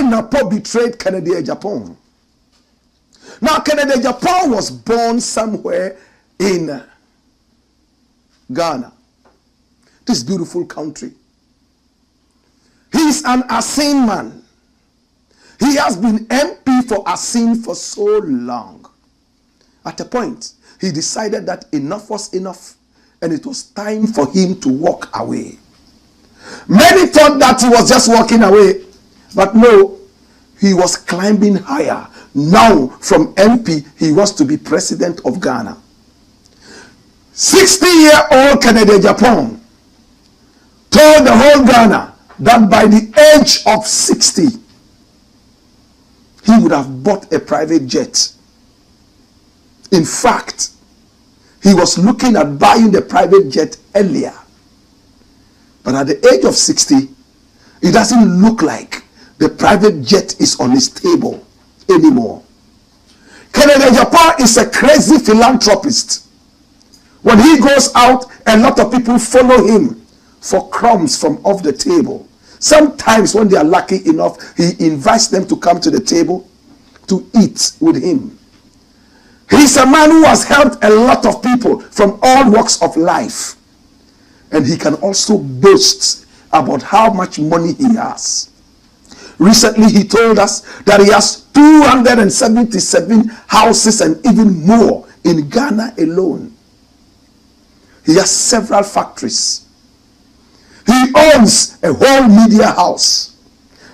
why Napo betrayed Kennedy Agyapong. Now, Kennedy Agyapong was born somewhere in Ghana, this beautiful country. He's an Asin man. He has been MP for Asin for so long. At a point, he decided that enough was enough, and it was time for him to walk away. Many thought that he was just walking away, but no, he was climbing higher. Now, from MP, he was to be president of Ghana. 60-year-old Kennedy Agyapong told the whole Ghana that by the age of 60, he would have bought a private jet. In fact, he was looking at buying the private jet earlier. But at the age of 60, it doesn't look like the private jet is on his table anymore. Kennedy Agyapong is a crazy philanthropist. When he goes out, a lot of people follow him for crumbs from off the table. Sometimes when they are lucky enough, he invites them to come to the table to eat with him. He's a man who has helped a lot of people from all walks of life. And he can also boast about how much money he has. Recently, he told us that he has 277 houses and even more in Ghana alone. He has several factories. He owns a whole media house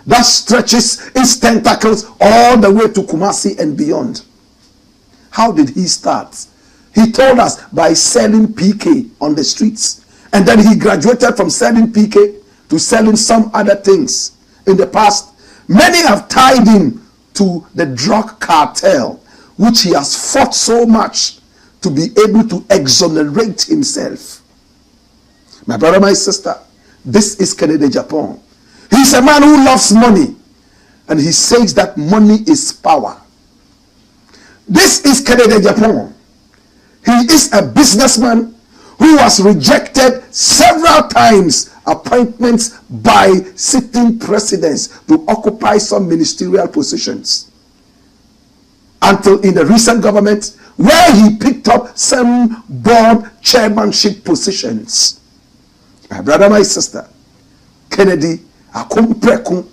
that stretches its tentacles all the way to Kumasi and beyond. How did he start? He told us by selling PK on the streets. And then he graduated from selling PK to selling some other things. In the past, many have tied him to the drug cartel, which he has fought so much to be able to exonerate himself. My brother, my sister, this is Kennedy Agyapong. He's a man who loves money, and he says that money is power. This is Kennedy Agyapong. He is a businessman who has rejected several times appointments by sitting presidents to occupy some ministerial positions. Until in the recent government, where he picked up some board chairmanship positions. My brother, my sister, Kennedy Agyapong.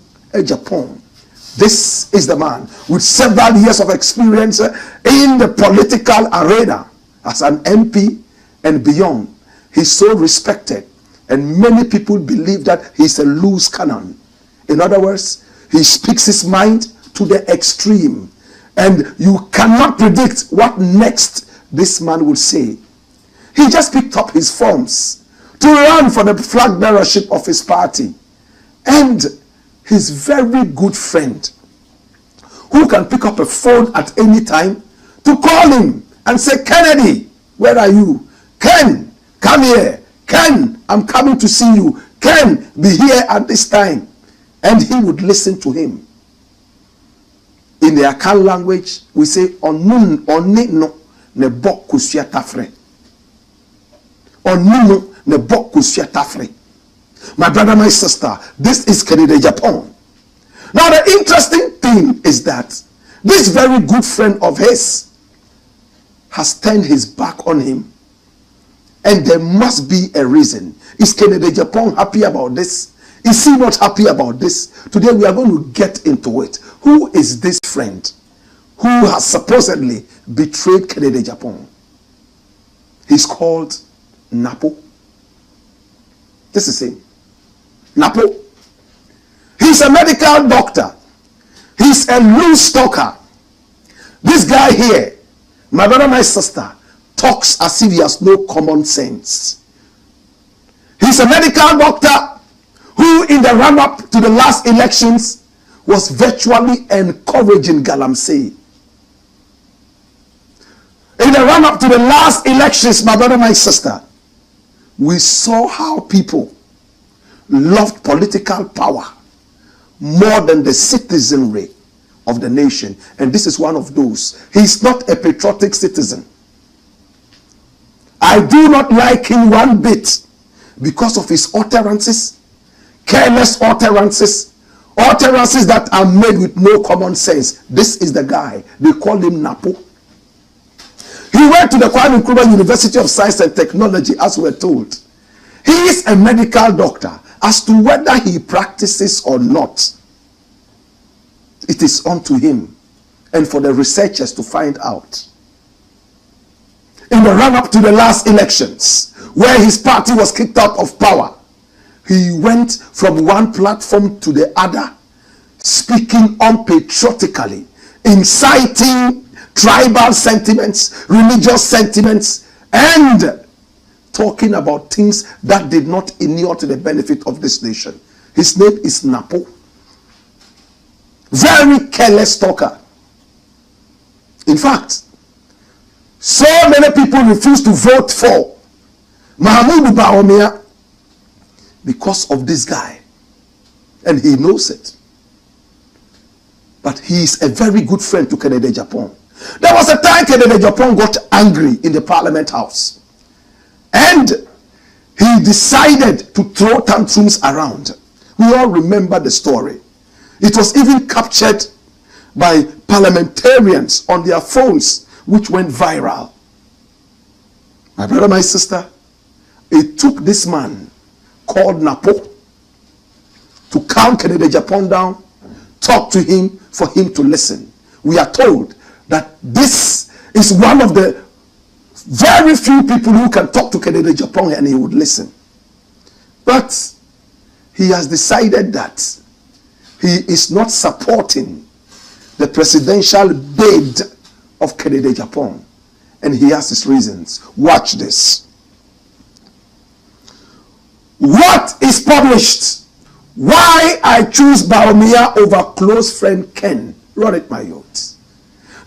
This is the man with several years of experience in the political arena as an MP and beyond. He's so respected, and many people believe that he's a loose cannon. In other words, he speaks his mind to the extreme, and you cannot predict what next this man will say. He just picked up his forms to run for the flag bearership of his party, and his very good friend, who can pick up a phone at any time to call him and say, Kennedy, where are you? Ken, come here. Ken, I'm coming to see you. Ken, be here at this time. And he would listen to him. In the Akan language, we say, Onun onino ne bok kusia tafre. Onunu ne bok kusia tafre. My brother, my sister, this is Kennedy Agyapong. Now the interesting thing is that this very good friend of his has turned his back on him. And there must be a reason. Is Kennedy Agyapong happy about this? Is he not happy about this? Today we are going to get into it. Who is this friend who has supposedly betrayed Kennedy Agyapong? He's called Napo. This is him. Napo. He's a medical doctor. He's a loose talker. This guy here, my brother, my sister, talks as if he has no common sense. He's a medical doctor who, in the run-up to the last elections, was virtually encouraging Galamsey. In the run-up to the last elections, my brother, my sister, we saw how people loved political power more than the citizenry of the nation. And this is one of those. He's not a patriotic citizen. I do not like him one bit because of his utterances, careless utterances, Utterances that are made with no common sense. This is the guy. They call him Napo. He went to the Kwame Nkrumah University of Science and Technology, as we're told. He is a medical doctor. As to whether he practices or not, it is unto him and for the researchers to find out. In the run-up to the last elections, where his party was kicked out of power, he went from one platform to the other, speaking unpatriotically, inciting tribal sentiments, religious sentiments, and talking about things that did not inure to the benefit of this nation. His name is Napo. Very careless talker. In fact, so many people refuse to vote for Mahamudu Bawumia because of this guy. And he knows it. But he is a very good friend to Kennedy Agyapong. There was a time Kennedy Agyapong got angry in the Parliament House. And he decided to throw tantrums around. We all remember the story. It was even captured by parliamentarians on their phones, which went viral. My brother, my sister, it took this man called Napo to calm Kennedy Agyapong down, talk to him, for him to listen. We are told that this is one of the very few people who can talk to Kennedy Agyapong and he would listen. But he has decided that he is not supporting the presidential bid of Kennedy Agyapong. And he has his reasons. Watch this. What is published? Why I choose Bawumia over close friend Ken. Run it, my youth.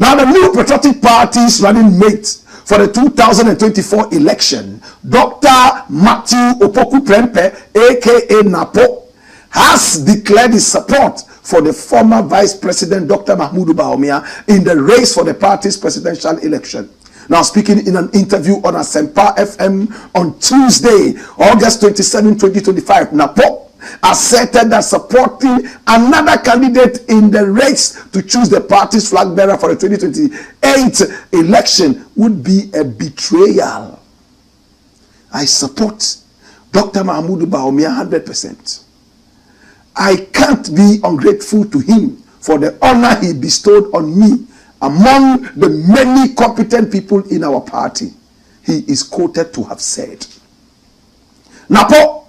Now the new patriotic party's running mate for the 2024 election, Dr. Matthew Opoku Prempeh, aka Napo, has declared his support for the former Vice President Dr. Mahamudu Bawumia in the race for the party's presidential election. Now speaking in an interview on Asempa FM on Tuesday, August 27, 2025, Napo asserted that supporting another candidate in the race to choose the party's flag bearer for the 2028 election would be a betrayal. I support Dr. Mahamudu Bawumia 100%. I can't be ungrateful to him for the honor he bestowed on me among the many competent people in our party, he is quoted to have said. Napo,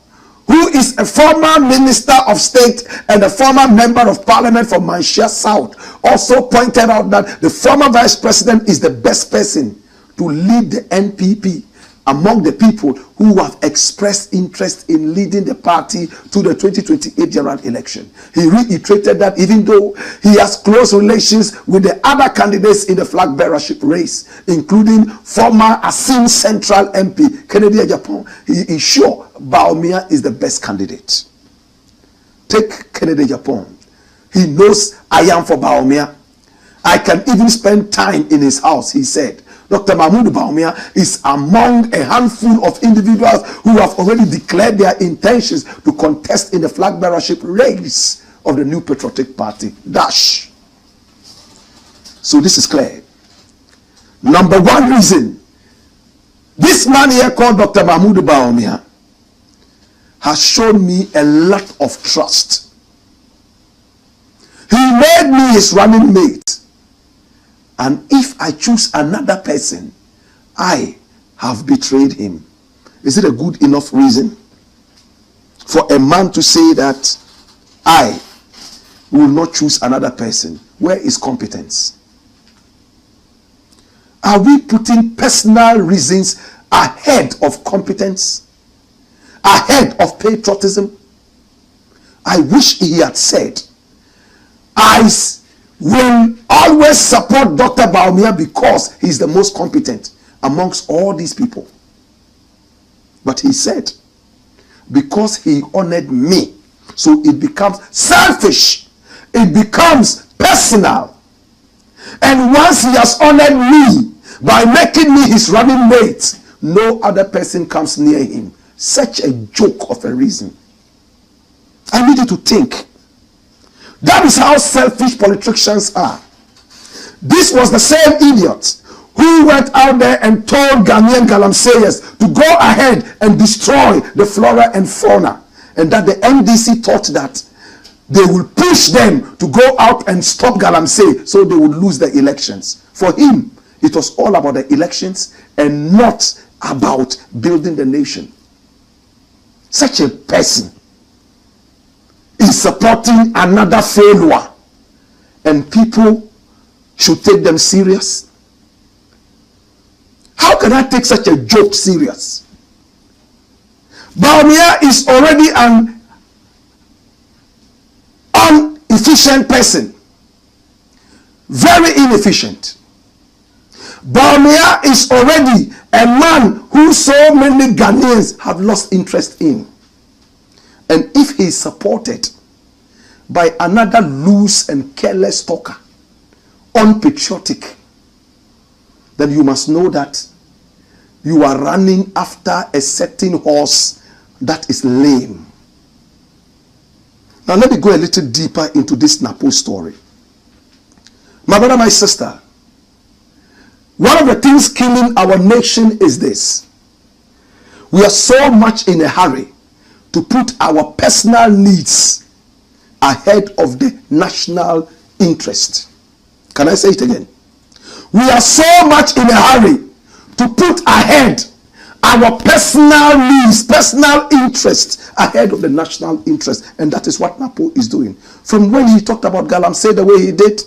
who is a former Minister of State and a former Member of Parliament for Manchester South, also pointed out that the former Vice President is the best person to lead the NPP among the people who have expressed interest in leading the party to the 2028 general election. He reiterated that even though he has close relations with the other candidates in the flag bearership race, including former Asin Central MP Kennedy Agyapong, he is sure Bawumia is the best candidate. Take Kennedy Agyapong. He knows I am for Bawumia. I can even spend time in his house, he said. Dr. Mahamudu Bawumia is among a handful of individuals who have already declared their intentions to contest in the flag bearership race of the new patriotic party. Dash. So this is clear. Number one reason, this man here called Dr. Mahamudu Bawumia has shown me a lot of trust. He made me his running mate. And if I choose another person, I have betrayed him. Is it a good enough reason for a man to say that I will not choose another person? Where is competence? Are we putting personal reasons ahead of competence? Ahead of patriotism? I wish he had said, I will always support Dr. Bawumia because he's the most competent amongst all these people. But he said, because he honored me, so it becomes selfish. It becomes personal. And once he has honored me by making me his running mate, no other person comes near him. Such a joke of a reason. I need you to think. That is how selfish politicians are. This was the same idiot who went out there and told Ghanaian galamseyers to go ahead and destroy the flora and fauna, and that the NDC thought that they will push them to go out and stop galamsey so they would lose the elections. For him, it was all about the elections and not about building the nation. Such a person is supporting another failure, and people should take them serious. How can I take such a joke serious? Bawumia is already an inefficient person. Very inefficient. Bawumia is already a man who so many Ghanaians have lost interest in. And if he is supported by another loose and careless talker, unpatriotic, then you must know that you are running after a certain horse that is lame. Now let me go a little deeper into this Napo story. My brother, my sister, one of the things killing our nation is this. We are so much in a hurry to put our personal needs ahead of the national interest. Can I say it again? We are so much in a hurry to put ahead our personal needs, personal interests ahead of the national interest. And that is what Napo is doing. From when he talked about Galamsey the way he did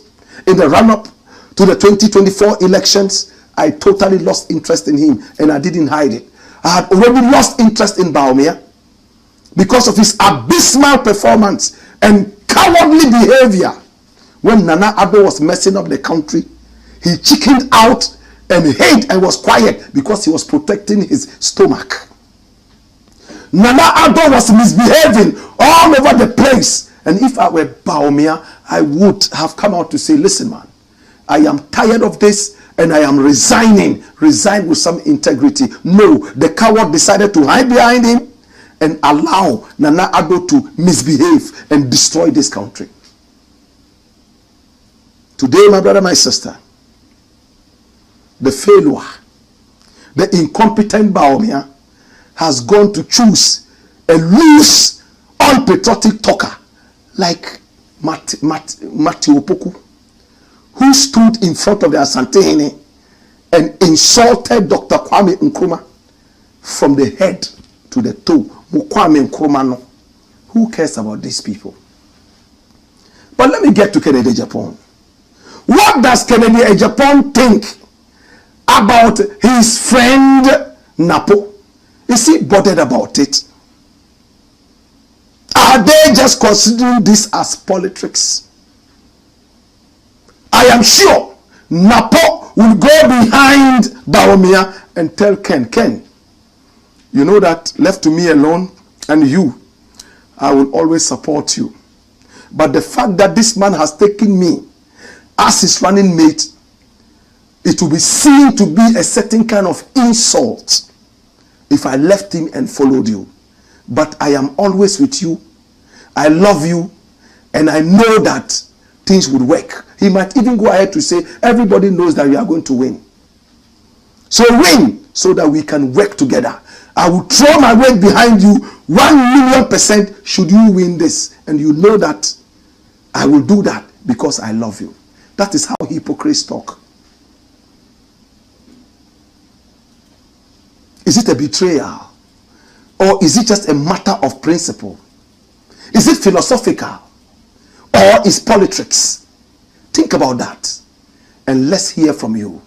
in the run-up to the 2024 elections, I totally lost interest in him, and I didn't hide it. I had already lost interest in Bawumia because of his abysmal performance and cowardly behavior. When Nana Addo was messing up the country, he chickened out and hid and was quiet because he was protecting his stomach. Nana Addo was misbehaving all over the place. And if I were Bawumia, I would have come out to say, listen, man, I am tired of this and I am resigning. Resign with some integrity. No, the coward decided to hide behind him and allow Nana Addo to misbehave and destroy this country. Today, my brother, my sister, the failure, the incompetent Bawumia has gone to choose a loose, unpatriotic talker like Matthew Opoku, who stood in front of the Asante and insulted Dr. Kwame Nkrumah from the head to the toe. Kwame Nkrumah, no. Who cares about these people? But let me get to Kennedy Agyapong. What does Kennedy Agyapong think about his friend Napo? Is he bothered about it? Are they just considering this as politics? I am sure Napo will go behind Bawumia and tell Ken, you know that left to me alone and you, I will always support you. But the fact that this man has taken me as his running mate, it will be seen to be a certain kind of insult if I left him and followed you. But I am always with you. I love you. And I know that things would work. He might even go ahead to say, everybody knows that we are going to win. So win so that we can work together. I will throw my weight behind you 1,000,000% should you win this. And you know that I will do that because I love you. That is how hypocrites talk. Is it a betrayal? Or is it just a matter of principle? Is it philosophical? Or is politics? Think about that. And let's hear from you.